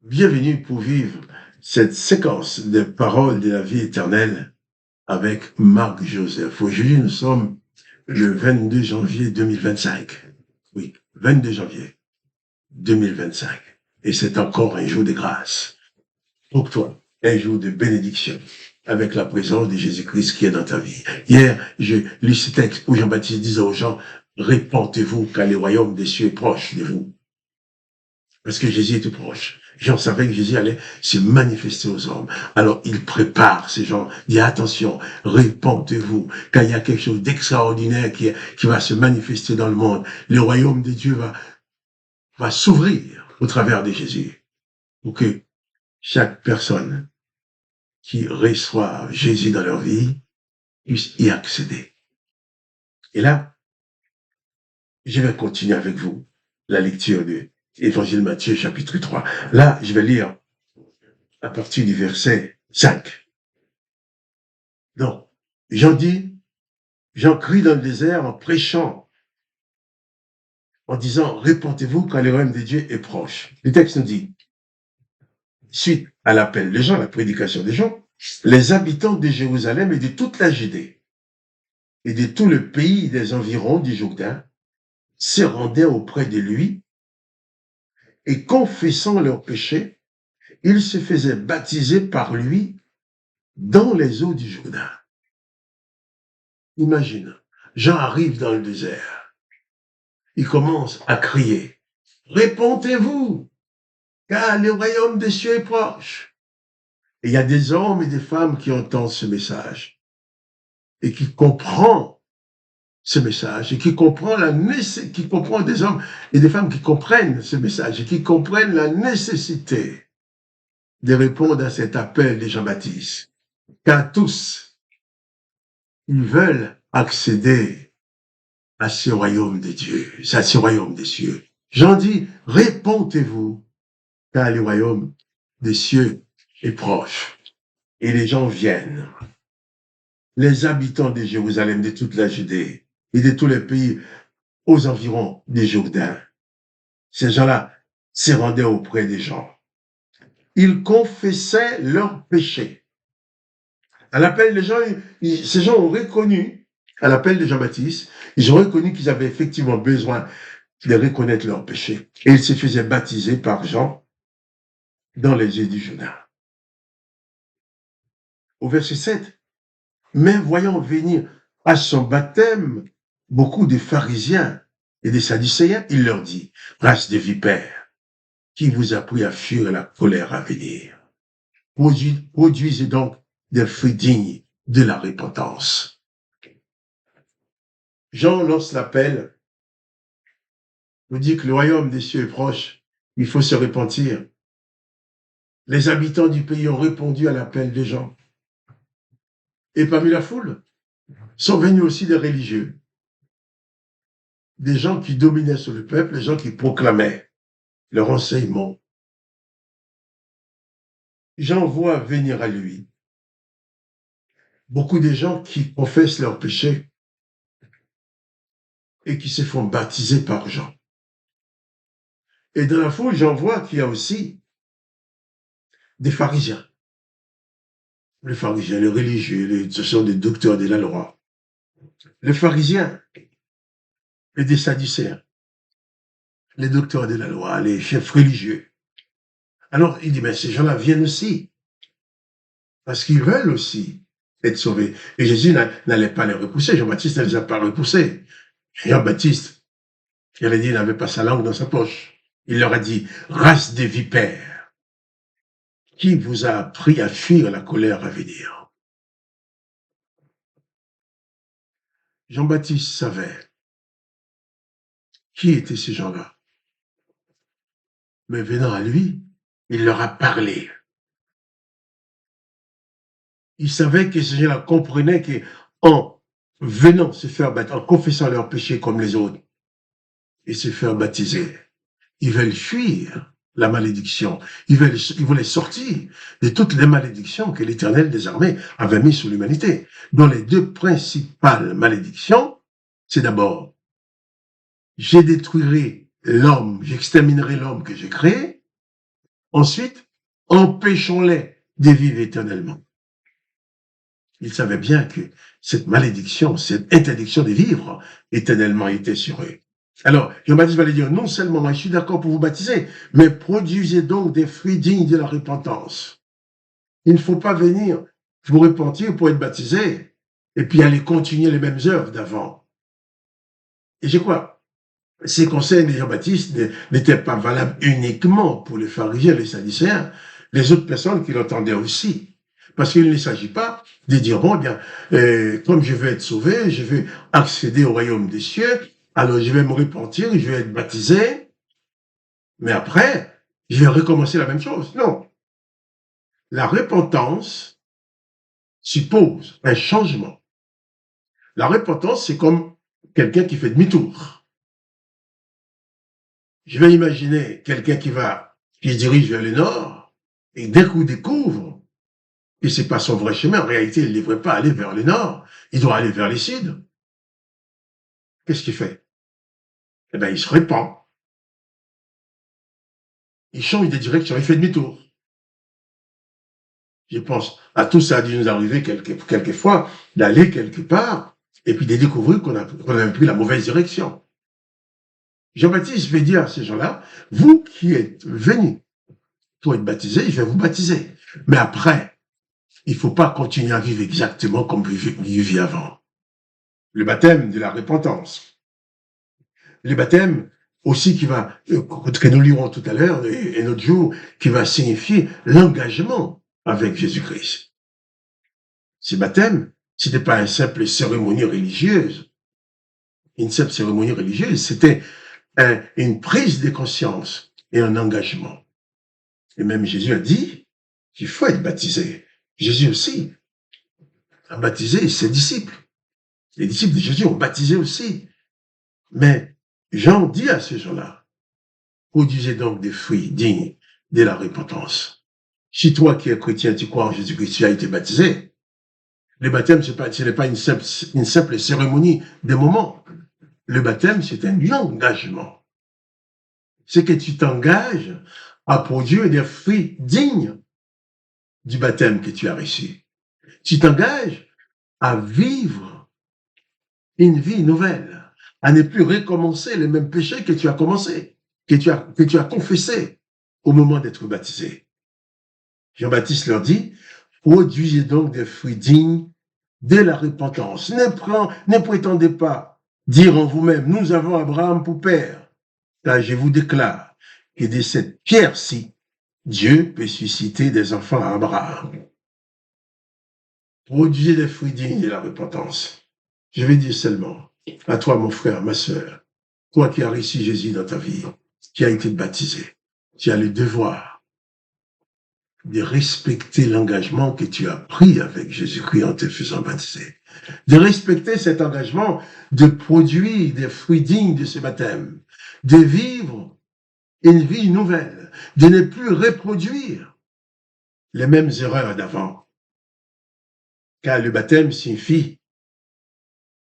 Bienvenue pour vivre cette séquence des paroles de la vie éternelle avec Marc Joseph. Aujourd'hui, nous sommes le 22 janvier 2025. Oui, 22 janvier 2025. Et c'est encore un jour de grâce pour toi, un jour de bénédiction avec la présence de Jésus-Christ qui est dans ta vie. Hier, j'ai lu ce texte où Jean-Baptiste disait aux gens, répentez-vous car le royaume des cieux est proche de vous. Parce que Jésus était proche. Jean savait que Jésus allait se manifester aux hommes. Alors, il prépare ces gens. Il dit, attention, répentez-vous, car il y a quelque chose d'extraordinaire qui va se manifester dans le monde. Le royaume de Dieu va s'ouvrir au travers de Jésus. Pour que chaque personne qui reçoit Jésus dans leur vie puisse y accéder. Et là, je vais continuer avec vous la lecture de Évangile Matthieu, chapitre 3. Là, je vais lire à partir du verset 5. Donc, Jean crie dans le désert en prêchant, en disant, répentez-vous car le royaume de Dieu est proche. Le texte nous dit, suite à l'appel de Jean, la prédication de Jean, les habitants de Jérusalem et de toute la Judée et de tout le pays des environs du Jourdain se rendaient auprès de lui et confessant leurs péchés, ils se faisaient baptiser par lui dans les eaux du Jourdain. Imagine, Jean arrive dans le désert. Il commence à crier, répentez-vous, car le royaume des cieux est proche. Et il y a des hommes et des femmes qui entendent ce message et qui comprennent ce message et qui comprennent des hommes et des femmes qui comprennent ce message et qui comprennent la nécessité de répondre à cet appel de Jean-Baptiste. Car tous, ils veulent accéder à ce royaume de Dieu, à ce royaume des cieux. Jean dit, répentez-vous, car le royaume des cieux est proche. Et les gens viennent. Les habitants de Jérusalem, de toute la Judée et de tous les pays aux environs des Jourdain. Ces gens-là se rendaient auprès des gens. Ils confessaient leurs péchés. À l'appel des gens, ces gens ont reconnu, à l'appel de Jean-Baptiste, ils ont reconnu qu'ils avaient effectivement besoin de reconnaître leurs péchés. Et ils se faisaient baptiser par Jean dans les eaux du Jourdain. Au verset 7, mais voyant venir à son baptême beaucoup de pharisiens et des sadducéens, il leur dit, race de vipères, qui vous a pris à fuir la colère à venir? Produisez donc des fruits dignes de la repentance. Jean lance l'appel, nous dit que le royaume des cieux est proche, il faut se repentir. Les habitants du pays ont répondu à l'appel de Jean. Et parmi la foule sont venus aussi des religieux, des gens qui dominaient sur le peuple, des gens qui proclamaient leur enseignement. Jean voit venir à lui beaucoup de gens qui confessent leurs péchés et qui se font baptiser par Jean. Et dans la foule, j'en vois qu'il y a aussi des pharisiens. Les pharisiens, les religieux, ce sont des docteurs de la loi. Les pharisiens et des sadducéens. Les docteurs de la loi, les chefs religieux. Alors, il dit, mais ces gens-là viennent aussi. Parce qu'ils veulent aussi être sauvés. Et Jésus n'allait pas les repousser. Jean-Baptiste ne les a pas repoussés. Jean-Baptiste, il a dit, il n'avait pas sa langue dans sa poche. Il leur a dit, race des vipères, qui vous a appris à fuir la colère à venir? Jean-Baptiste savait qui étaient ces gens-là. Mais venant à lui, il leur a parlé. Il savait que ces gens-là comprenaient qu'en venant se faire baptiser, en confessant leurs péchés comme les autres, et se faire baptiser, ils veulent fuir la malédiction. Ils voulaient sortir de toutes les malédictions que l'Éternel des armées avait mises sur l'humanité. Dont les deux principales malédictions, c'est d'abord, je détruirai l'homme, j'exterminerai l'homme que j'ai créé, Ensuite, empêchons-les de vivre éternellement. Ils savaient bien que cette malédiction, cette interdiction de vivre éternellement était sur eux. Alors, Jean-Baptiste va lui dire, non seulement moi je suis d'accord pour vous baptiser, mais produisez donc des fruits dignes de la repentance. Il ne faut pas venir vous repentir pour être baptisé et puis aller continuer les mêmes œuvres d'avant. Et je crois, ces conseils de Jean-Baptiste n'étaient pas valables uniquement pour les pharisiens et les sadducéens, les autres personnes qui l'entendaient aussi. Parce qu'il ne s'agit pas de dire, bon, bien, comme je veux être sauvé, je veux accéder au royaume des cieux, alors je vais me repentir, je vais être baptisé, mais après, je vais recommencer la même chose. Non. La repentance suppose un changement. La repentance, c'est comme quelqu'un qui fait demi-tour. Je vais imaginer quelqu'un qui se dirige vers le nord, et dès qu'il découvre que c'est pas son vrai chemin, en réalité, il ne devrait pas aller vers le nord, il doit aller vers le sud. Qu'est-ce qu'il fait? Eh bien, il se répand. Il change de direction, il fait demi-tour. Je pense à tout ça a dû nous arriver quelquefois d'aller quelque part et puis de découvrir qu'on avait pris la mauvaise direction. Jean-Baptiste veut dire à ces gens-là, vous qui êtes venus pour être baptisés, je vais vous baptiser. Mais après, il ne faut pas continuer à vivre exactement comme vous viviez avant. Le baptême de la repentance. Le baptême aussi que nous lirons tout à l'heure et notre jour, qui va signifier l'engagement avec Jésus-Christ. Ce baptême, ce n'était pas une simple cérémonie religieuse. Une simple cérémonie religieuse, c'était une prise de conscience et un engagement. Et même Jésus a dit qu'il faut être baptisé. Jésus aussi a baptisé ses disciples. Les disciples de Jésus ont baptisé aussi. Mais Jean dit à ces gens-là, produisez donc des fruits dignes de la repentance. Si toi qui es chrétien, tu crois en Jésus-Christ, tu as été baptisé, le baptême, ce n'est pas une simple cérémonie de moments. Le baptême, c'est un engagement. C'est que tu t'engages à produire des fruits dignes du baptême que tu as reçu. Tu t'engages à vivre une vie nouvelle, à ne plus recommencer les mêmes péchés que tu as commencé, que tu as confessé au moment d'être baptisé. Jean-Baptiste leur dit, produisez donc des fruits dignes de la repentance. Ne prétendez pas dire en vous-même, nous avons Abraham pour père, car je vous déclare que de cette pierre-ci, Dieu peut susciter des enfants à Abraham. Produisez des fruits dignes de la repentance. Je vais dire seulement à toi, mon frère, ma sœur, toi qui as reçu Jésus dans ta vie, qui a été baptisé, tu as le devoir de respecter l'engagement que tu as pris avec Jésus-Christ en te faisant baptiser. De respecter cet engagement, de produire des fruits dignes de ce baptême, de vivre une vie nouvelle, de ne plus reproduire les mêmes erreurs d'avant. Car le baptême signifie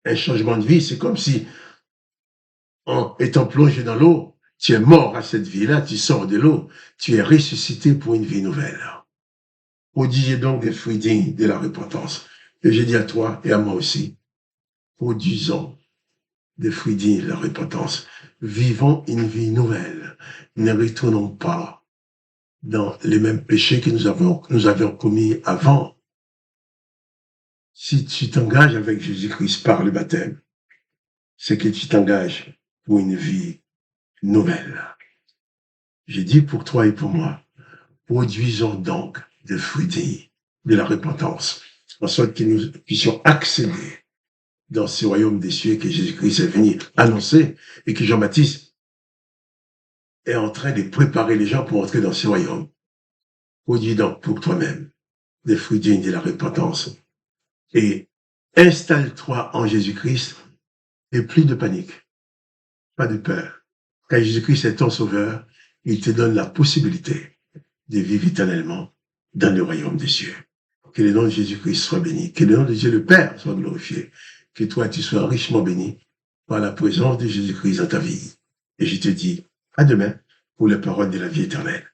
un changement de vie. C'est comme si, en étant plongé dans l'eau, tu es mort à cette vie-là, tu sors de l'eau, tu es ressuscité pour une vie nouvelle. Produisez donc des fruits dignes de la repentance. Et je dis à toi et à moi aussi, produisons des fruits dignes de la repentance. Vivons une vie nouvelle. Ne retournons pas dans les mêmes péchés que nous avions commis avant. Si tu t'engages avec Jésus-Christ par le baptême, c'est que tu t'engages pour une vie nouvelle. J'ai dit pour toi et pour moi, produisons donc des fruits dignes de la repentance, en sorte que nous puissions accéder dans ce royaume des cieux que Jésus-Christ est venu annoncer et que Jean-Baptiste est en train de préparer les gens pour entrer dans ce royaume. Produis donc pour toi-même des fruits dignes de la repentance et installe-toi en Jésus-Christ et plus de panique, pas de peur. Car Jésus-Christ est ton sauveur, il te donne la possibilité de vivre éternellement dans le royaume des cieux. Que le nom de Jésus-Christ soit béni, que le nom de Dieu le Père soit glorifié, que toi tu sois richement béni par la présence de Jésus-Christ dans ta vie. Et je te dis à demain pour les paroles de la vie éternelle.